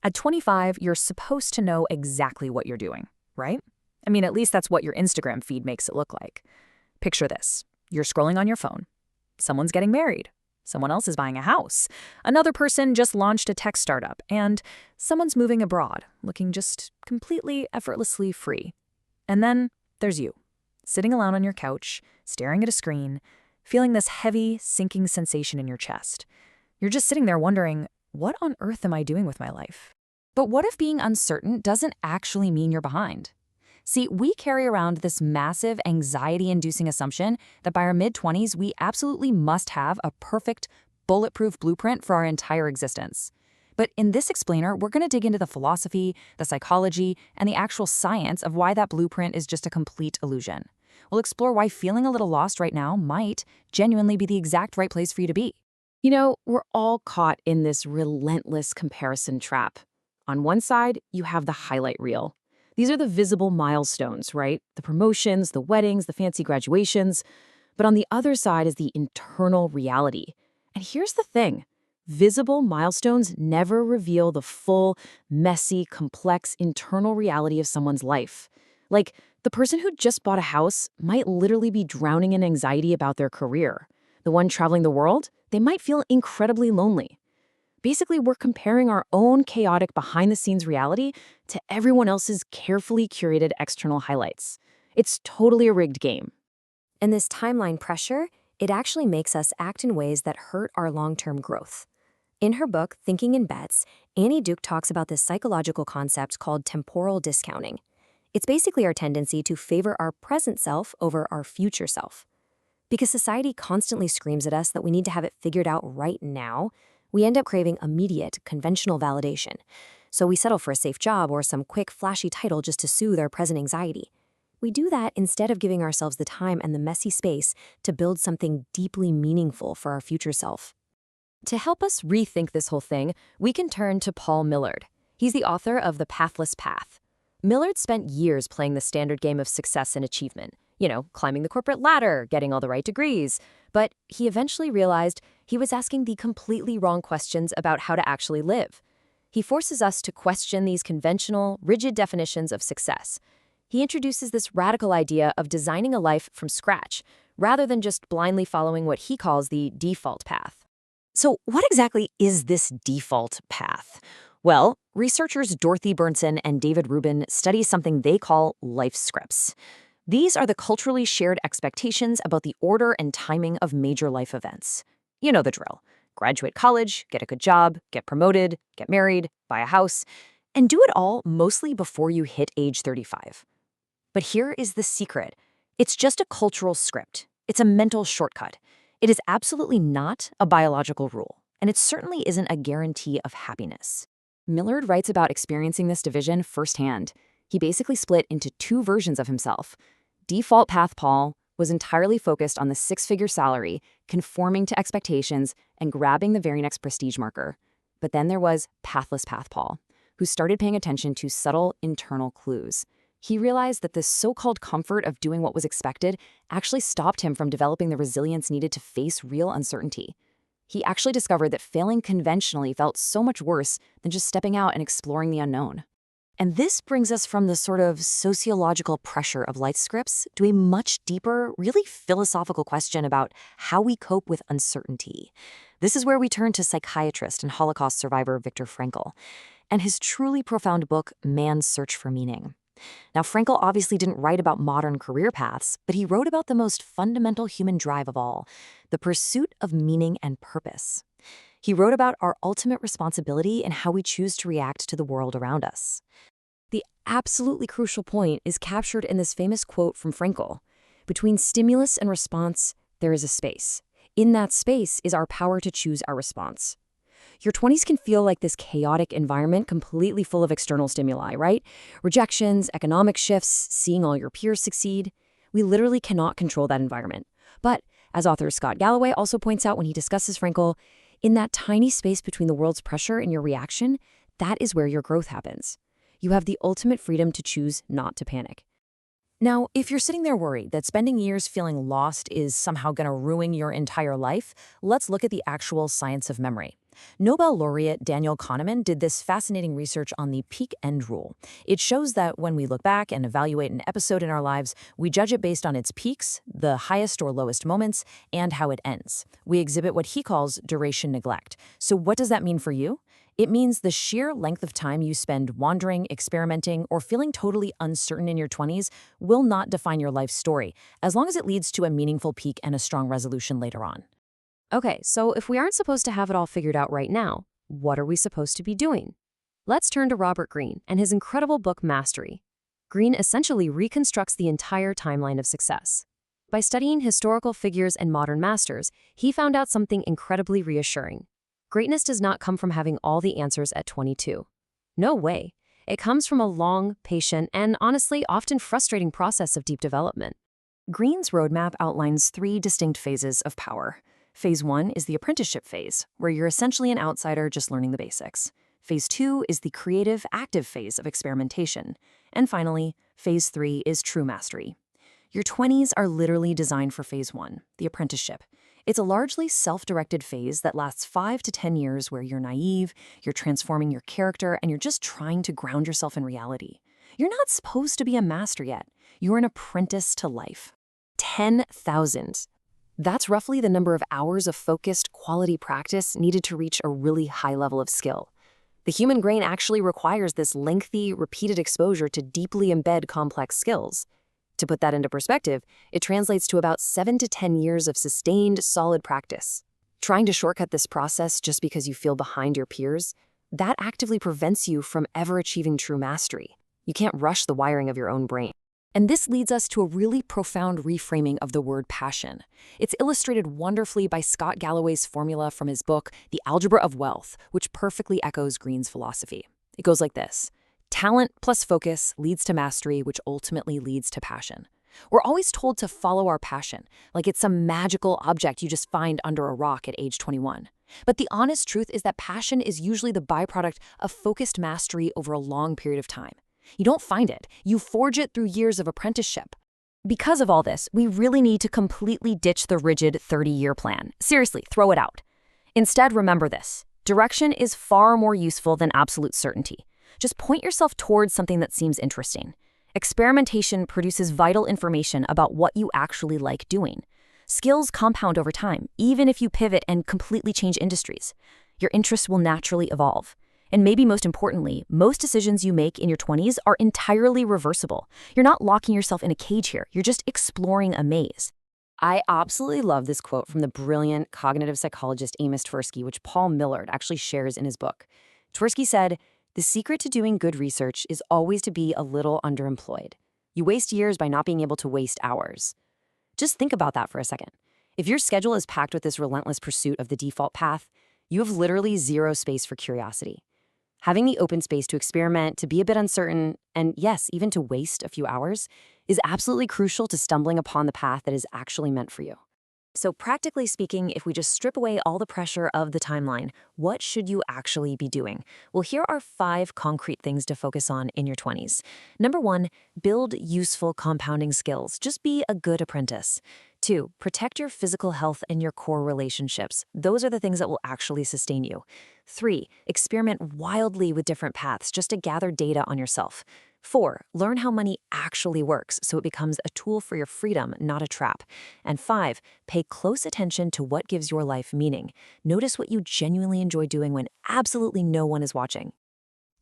At 25, you're supposed to know exactly what you're doing, right? I mean, at least that's what your Instagram feed makes it look like. Picture this. You're scrolling on your phone. Someone's getting married. Someone else is buying a house. Another person just launched a tech startup. And someone's moving abroad, looking just completely effortlessly free. And then there's you, sitting alone on your couch, staring at a screen, feeling this heavy, sinking sensation in your chest. You're just sitting there wondering, what on earth am I doing with my life? But what if being uncertain doesn't actually mean you're behind? See, we carry around this massive anxiety-inducing assumption that by our mid-20s, we absolutely must have a perfect, bulletproof blueprint for our entire existence. But in this explainer, we're going to dig into the philosophy, the psychology, and the actual science of why that blueprint is just a complete illusion. We'll explore why feeling a little lost right now might genuinely be the exact right place for you to be. You know, we're all caught in this relentless comparison trap. On one side, you have the highlight reel. These are the visible milestones, right? The promotions, the weddings, the fancy graduations. But on the other side is the internal reality. And here's the thing. Visible milestones never reveal the full, messy, complex internal reality of someone's life. Like, the person who just bought a house might literally be drowning in anxiety about their career. The one traveling the world, they might feel incredibly lonely. Basically, we're comparing our own chaotic behind-the-scenes reality to everyone else's carefully curated external highlights. It's totally a rigged game. And this timeline pressure, it actually makes us act in ways that hurt our long-term growth. In her book, Thinking in Bets, Annie Duke talks about this psychological concept called temporal discounting. It's basically our tendency to favor our present self over our future self. Because society constantly screams at us that we need to have it figured out right now, we end up craving immediate, conventional validation. So we settle for a safe job or some quick, flashy title just to soothe our present anxiety. We do that instead of giving ourselves the time and the messy space to build something deeply meaningful for our future self. To help us rethink this whole thing, we can turn to Paul Millerd. He's the author of The Pathless Path. Millerd spent years playing the standard game of success and achievement. You know, climbing the corporate ladder, getting all the right degrees. But he eventually realized he was asking the completely wrong questions about how to actually live. He forces us to question these conventional, rigid definitions of success. He introduces this radical idea of designing a life from scratch, rather than just blindly following what he calls the default path. So what exactly is this default path? Well, researchers Dorothy Bernson and David Rubin study something they call life scripts. These are the culturally shared expectations about the order and timing of major life events. You know the drill. Graduate college, get a good job, get promoted, get married, buy a house, and do it all mostly before you hit age 35. But here is the secret. It's just a cultural script. It's a mental shortcut. It is absolutely not a biological rule, and it certainly isn't a guarantee of happiness. Millerd writes about experiencing this division firsthand. He basically split into two versions of himself. Default Path Paul was entirely focused on the six-figure salary, conforming to expectations, and grabbing the very next prestige marker. But then there was Pathless Path Paul, who started paying attention to subtle internal clues. He realized that the so-called comfort of doing what was expected actually stopped him from developing the resilience needed to face real uncertainty. He actually discovered that failing conventionally felt so much worse than just stepping out and exploring the unknown. And this brings us from the sort of sociological pressure of life scripts to a much deeper, really philosophical question about how we cope with uncertainty. This is where we turn to psychiatrist and Holocaust survivor Viktor Frankl and his truly profound book, Man's Search for Meaning. Now, Frankl obviously didn't write about modern career paths, but he wrote about the most fundamental human drive of all, the pursuit of meaning and purpose. He wrote about our ultimate responsibility and how we choose to react to the world around us. The absolutely crucial point is captured in this famous quote from Frankl. Between stimulus and response, there is a space. In that space is our power to choose our response. Your 20s can feel like this chaotic environment completely full of external stimuli, right? Rejections, economic shifts, seeing all your peers succeed. We literally cannot control that environment. But, as author Scott Galloway also points out when he discusses Frankl, in that tiny space between the world's pressure and your reaction, that is where your growth happens. You have the ultimate freedom to choose not to panic. Now, if you're sitting there worried that spending years feeling lost is somehow going to ruin your entire life, let's look at the actual science of memory. Nobel laureate Daniel Kahneman did this fascinating research on the peak-end rule. It shows that when we look back and evaluate an episode in our lives, we judge it based on its peaks, the highest or lowest moments, and how it ends. We exhibit what he calls duration neglect. So what does that mean for you? It means the sheer length of time you spend wandering, experimenting, or feeling totally uncertain in your 20s will not define your life story, as long as it leads to a meaningful peak and a strong resolution later on. Okay, so if we aren't supposed to have it all figured out right now, what are we supposed to be doing? Let's turn to Robert Greene and his incredible book Mastery. Greene essentially reconstructs the entire timeline of success. By studying historical figures and modern masters, he found out something incredibly reassuring. Greatness does not come from having all the answers at 22. No way. It comes from a long, patient, and honestly often frustrating process of deep development. Greene's roadmap outlines 3 distinct phases of power. Phase 1 is the apprenticeship phase, where you're essentially an outsider just learning the basics. Phase 2 is the creative, active phase of experimentation. And finally, Phase 3 is true mastery. Your 20s are literally designed for Phase 1, the apprenticeship. It's a largely self-directed phase that lasts 5 to 10 years where you're naive, you're transforming your character, and you're just trying to ground yourself in reality. You're not supposed to be a master yet. You're an apprentice to life. 10,000. That's roughly the number of hours of focused, quality practice needed to reach a really high level of skill. The human brain actually requires this lengthy, repeated exposure to deeply embed complex skills. To put that into perspective, it translates to about 7 to 10 years of sustained, solid practice. Trying to shortcut this process just because you feel behind your peers, that actively prevents you from ever achieving true mastery. You can't rush the wiring of your own brain. And this leads us to a really profound reframing of the word passion. It's illustrated wonderfully by Scott Galloway's formula from his book, The Algebra of Wealth, which perfectly echoes Greene's philosophy. It goes like this. Talent plus focus leads to mastery, which ultimately leads to passion. We're always told to follow our passion, like it's some magical object you just find under a rock at age 21. But the honest truth is that passion is usually the byproduct of focused mastery over a long period of time. You don't find it, you forge it through years of apprenticeship. Because of all this, we really need to completely ditch the rigid 30-year plan. Seriously, throw it out. Instead, remember this. Direction is far more useful than absolute certainty. Just point yourself towards something that seems interesting. Experimentation produces vital information about what you actually like doing. Skills compound over time, even if you pivot and completely change industries. Your interests will naturally evolve. And maybe most importantly, most decisions you make in your 20s are entirely reversible. You're not locking yourself in a cage here. You're just exploring a maze. I absolutely love this quote from the brilliant cognitive psychologist Amos Tversky, which Paul Millard actually shares in his book. Tversky said, "The secret to doing good research is always to be a little underemployed. You waste years by not being able to waste hours." Just think about that for a second. If your schedule is packed with this relentless pursuit of the default path, you have literally zero space for curiosity. Having the open space to experiment, to be a bit uncertain, and yes, even to waste a few hours, is absolutely crucial to stumbling upon the path that is actually meant for you. So practically speaking, if we just strip away all the pressure of the timeline, what should you actually be doing? Well, here are 5 concrete things to focus on in your 20s. Number 1, build useful compounding skills. Just be a good apprentice. 2, protect your physical health and your core relationships. Those are the things that will actually sustain you. 3, experiment wildly with different paths just to gather data on yourself. 4, learn how money actually works so it becomes a tool for your freedom, not a trap. And 5, pay close attention to what gives your life meaning. Notice what you genuinely enjoy doing when absolutely no one is watching.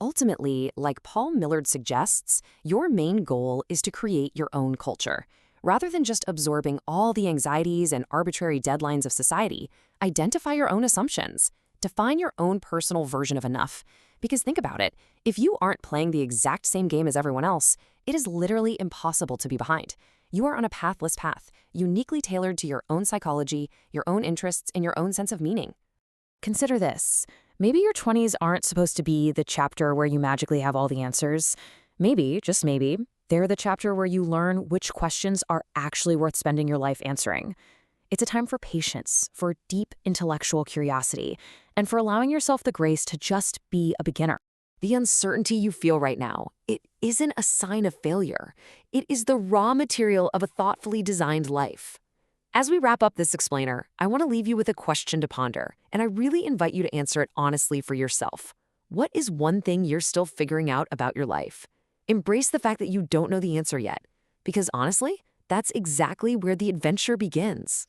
Ultimately, like Paul Millard suggests, your main goal is to create your own culture. Rather than just absorbing all the anxieties and arbitrary deadlines of society, identify your own assumptions. Define your own personal version of enough. Because think about it, if you aren't playing the exact same game as everyone else, it is literally impossible to be behind. You are on a pathless path, uniquely tailored to your own psychology, your own interests, and your own sense of meaning. Consider this. Maybe your 20s aren't supposed to be the chapter where you magically have all the answers. Maybe, just maybe, they're the chapter where you learn which questions are actually worth spending your life answering. It's a time for patience, for deep intellectual curiosity, and for allowing yourself the grace to just be a beginner. The uncertainty you feel right now, it isn't a sign of failure. It is the raw material of a thoughtfully designed life. As we wrap up this explainer, I want to leave you with a question to ponder, and I really invite you to answer it honestly for yourself. What is one thing you're still figuring out about your life? Embrace the fact that you don't know the answer yet, because honestly, that's exactly where the adventure begins.